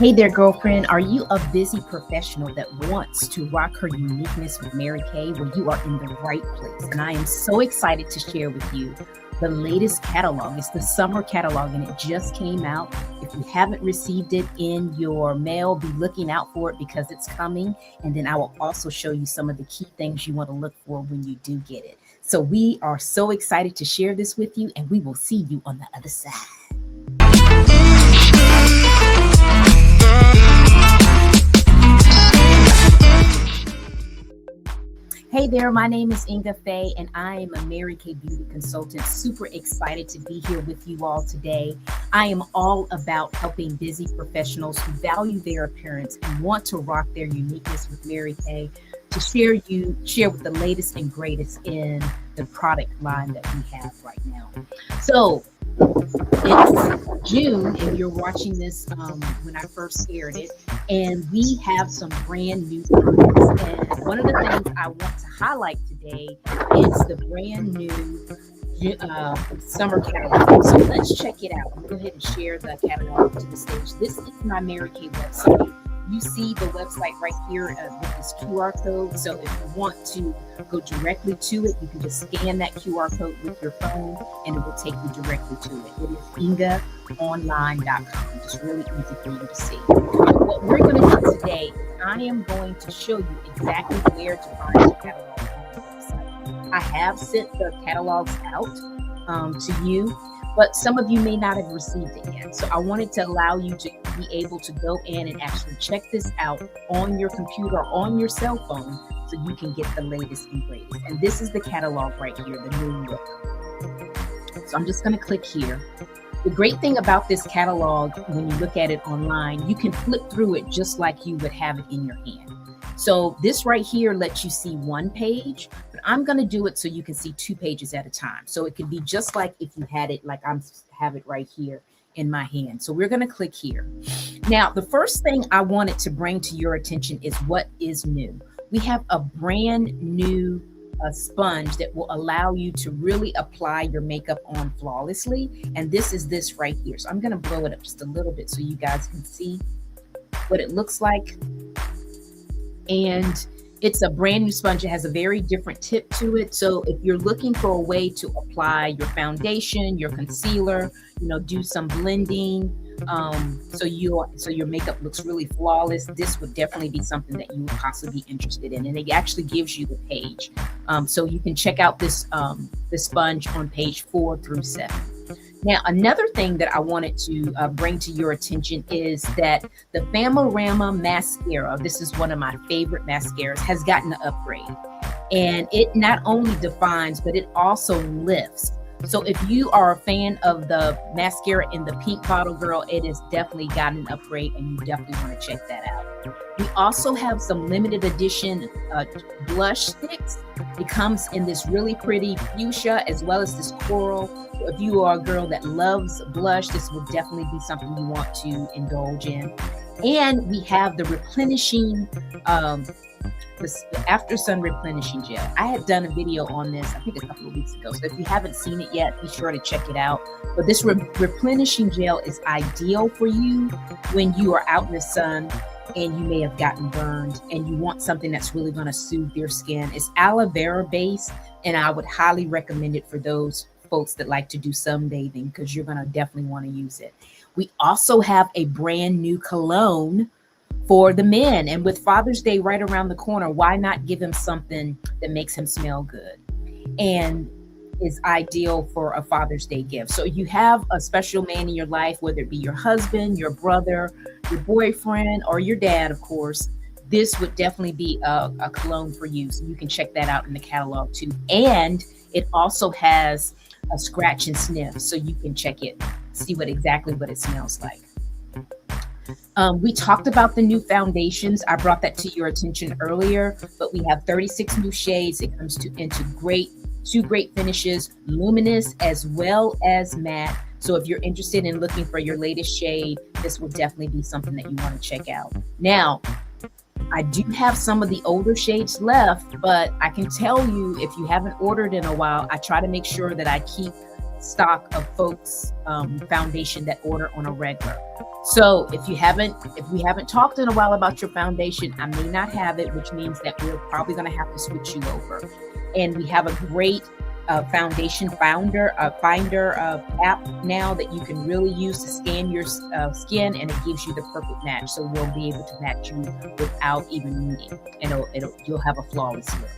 Hey there, girlfriend. Are you a busy professional that wants to rock her uniqueness with Mary Kay? Well, you are in the right place. And I am so excited to share with you the latest catalog. It's the summer catalog and it just came out. If you haven't received it in your mail, be looking out for it because it's coming. And then I will also show you some of the key things you want to look for when you do get it. So we are so excited to share this with you, and we will see you on the other side. Hey there, my name is Ingafay, and I am a Mary Kay beauty consultant. Super excited to be here with you all today. I am all about helping busy professionals who value their appearance and want to rock their uniqueness with Mary Kay to share with the latest and greatest in the product line that we have right now. So it's June, and you're watching this when I first aired it, and we have some brand new products. And one of the things I want to highlight today is the brand new summer catalog. So let's check it out. I'm going to go ahead and share the catalog to the stage. This is my Mary Kay website. You see the website right here with this QR code. So if you want to go directly to it, you can just scan that QR code with your phone and it will take you directly to it. It is ingaonline.com. Just really easy for you to see. What we're going to do today is I am going to show you exactly where to find the catalog on the website. I have sent the catalogs out to you, but some of you may not have received it yet. So I wanted to allow you to be able to go in and actually check this out on your computer or on your cell phone so you can get the latest and greatest. And this is the catalog right here, the new look. So I'm just going to click here. The great thing about this catalog, when you look at it online, you can flip through it just like you would have it in your hand. So this right here lets you see one page, but I'm going to do it so you can see 2 pages at a time. So it could be just like if you had it, like I have it right here in my hand. So we're going to click here. Now, the first thing I wanted to bring to your attention is what is new. We have a brand new sponge that will allow you to really apply your makeup on flawlessly. And this is this right here. So I'm going to blow it up just a little bit so you guys can see what it looks like. And it's a brand new sponge. It has a very different tip to it. So if you're looking for a way to apply your foundation, your concealer, do some blending, so your makeup looks really flawless, this would definitely be something that you would possibly be interested in. And it actually gives you the page. So you can check out this sponge on page 4 through 7. Now, another thing that I wanted to bring to your attention is that the Famorama mascara, this is one of my favorite mascaras, has gotten an upgrade. And it not only defines, but it also lifts. So if you are a fan of the mascara in the pink bottle, girl, it has definitely gotten an upgrade and you definitely want to check that out. We also have some limited edition blush sticks. It comes in this really pretty fuchsia as well as this coral. So if you are a girl that loves blush, this will definitely be something you want to indulge in. And we have the replenishing the after sun replenishing gel. I had done a video on this, I think a couple of weeks ago. So if you haven't seen it yet, be sure to check it out. But this replenishing gel is ideal for you when you are out in the sun and you may have gotten burned and you want something that's really going to soothe your skin. It's aloe vera based, and I would highly recommend it for those folks that like to do sunbathing because you're going to definitely want to use it. We also have a brand new cologne for the men, and with Father's Day right around the corner, why not give him something that makes him smell good and is ideal for a Father's Day gift? So you have a special man in your life, whether it be your husband, your brother, your boyfriend, or your dad, of course, this would definitely be a cologne for you. So you can check that out in the catalog too. And it also has a scratch and sniff, so you can check it, see exactly what it smells like. We talked about the new foundations. I brought that to your attention earlier, but we have 36 new shades. It comes into two great finishes, luminous as well as matte. So if you're interested in looking for your latest shade, this will definitely be something that you want to check out. Now, I do have some of the older shades left, but I can tell you if you haven't ordered in a while, I try to make sure that I keep stock of folks foundation that order on a regular. So if we haven't talked in a while about your foundation, I may not have it, which means that we're probably going to have to switch you over. And we have a great foundation finder app now that you can really use to scan your skin, and it gives you the perfect match. So we'll be able to match you without even needing, and you'll have a flawless look.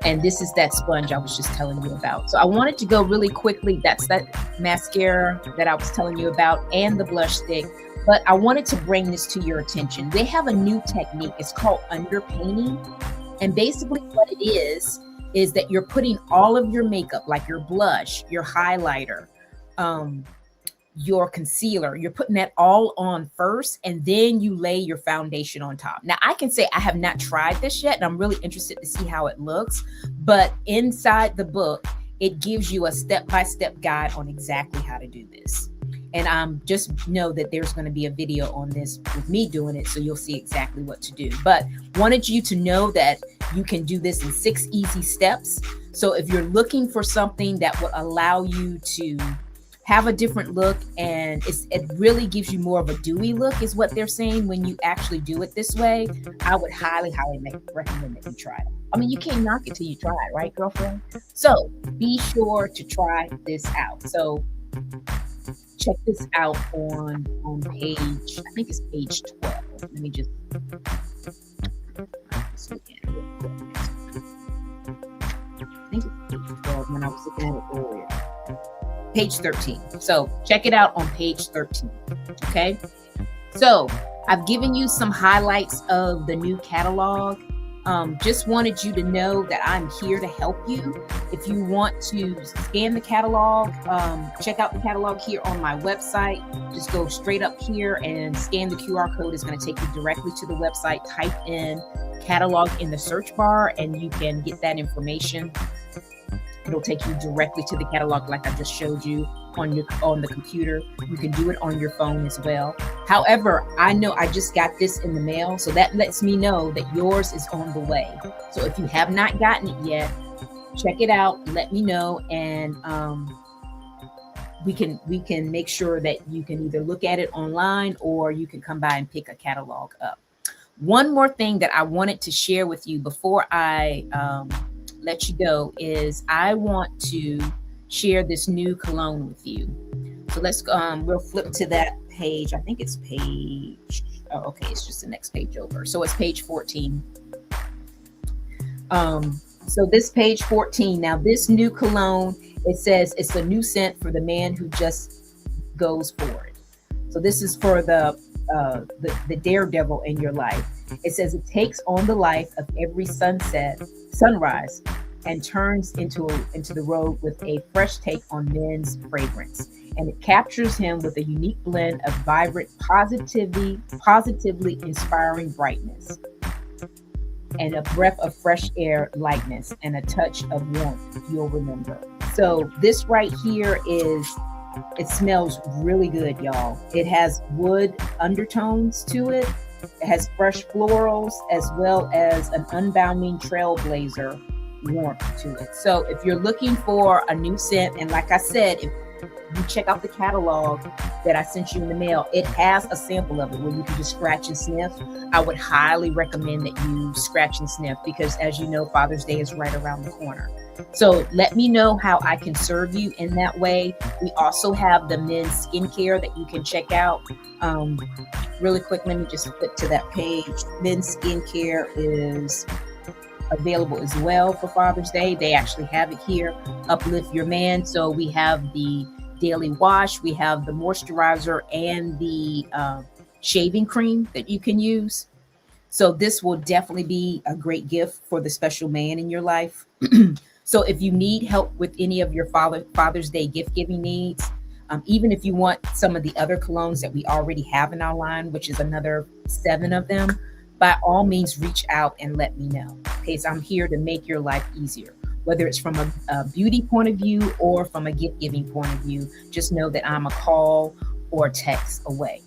And this is that sponge I was just telling you about. So I wanted to go really quickly. That's that mascara that I was telling you about, and the blush stick. But I wanted to bring this to your attention. They have a new technique. It's called underpainting. And basically what it is that you're putting all of your makeup, like your blush, your highlighter, your concealer, you're putting that all on first, and then you lay your foundation on top. Now, I can say I have not tried this yet, and I'm really interested to see how it looks. But inside the book, it gives you a step-by-step guide on exactly how to do this. And just know that there's going to be a video on this with me doing it, so you'll see exactly what to do. But wanted you to know that you can do this in 6 easy steps. So if you're looking for something that will allow you to have a different look, and it really gives you more of a dewy look, is what they're saying when you actually do it this way, I would highly recommend that you try it. I mean, you can't knock it till you try it, right, girlfriend? So be sure to try this out. So check this out on page, I think it's page 12. Let me just look at it real quick. I think it's page 12 when I was looking at it earlier. Page 13. So check it out on page 13. Okay. So I've given you some highlights of the new catalog. Just wanted you to know that I'm here to help you. If you want to scan the catalog, check out the catalog here on my website. Just go straight up here and scan the QR code. It's going to take you directly to the website. Type in catalog in the search bar, and you can get that information. It'll take you directly to the catalog like I just showed you on the computer. You can do it on your phone as well. However, I know I just got this in the mail, so that lets me know that yours is on the way. So if you have not gotten it yet, check it out, let me know, and we can make sure that you can either look at it online or you can come by and pick a catalog up. One more thing that I wanted to share with you before I let you go is I want to share this new cologne with you. So let's we'll flip to that page. I think it's page, oh, okay, it's just the next page over. So it's page 14. So this page 14, now this new cologne, it says it's a new scent for the man who just goes for it. So this is for the daredevil in your life. It says it takes on the life of every sunrise, and turns into the road with a fresh take on men's fragrance. And it captures him with a unique blend of vibrant, positively inspiring brightness, and a breath of fresh air lightness, and a touch of warmth you'll remember. So this right here it smells really good, y'all. It has wood undertones to it. It has fresh florals as well as an unbounding trailblazer warmth to it. So if you're looking for a new scent, and like I said, if you check out the catalog that I sent you in the mail, it has a sample of it where you can just scratch and sniff. I would highly recommend that you scratch and sniff, because as you know, Father's Day is right around the corner. So let me know how I can serve you in that way. We also have the men's skincare that you can check out. Really quick, let me just flip to that page. Men's skincare is available as well for Father's Day. They actually have it here, Uplift Your Man. So we have the daily wash, we have the moisturizer, and the shaving cream that you can use. So this will definitely be a great gift for the special man in your life. So if you need help with any of your Father's Day gift giving needs, even if you want some of the other colognes that we already have in our line, which is another 7 of them, by all means, reach out and let me know. Okay, so I'm here to make your life easier, whether it's from a beauty point of view or from a gift giving point of view. Just know that I'm a call or text away.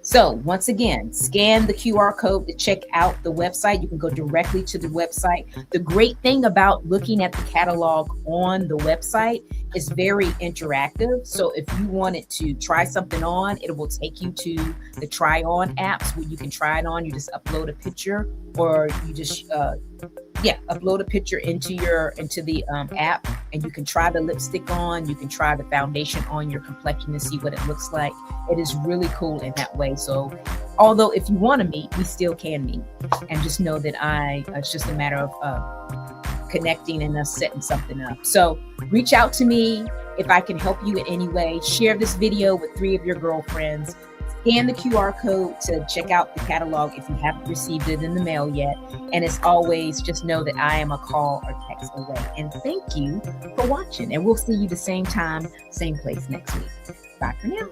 So once again, scan the QR code to check out the website. You can go directly to the website. The great thing about looking at the catalog on the website is very interactive. So if you wanted to try something on, it will take you to the try on apps where you can try it on. You just upload a picture, or you just upload a picture into the app, and you can try the lipstick on, you can try the foundation on your complexion and see what it looks like. It is really cool in that way. So although if you want to meet, we still can meet, and just know that it's just a matter of connecting and us setting something up. So reach out to me if I can help you in any way. Share this video with 3 of your girlfriends. Scan the QR code to check out the catalog if you haven't received it in the mail yet. And as always, just know that I am a call or text away. And thank you for watching. And we'll see you the same time, same place next week. Bye for now.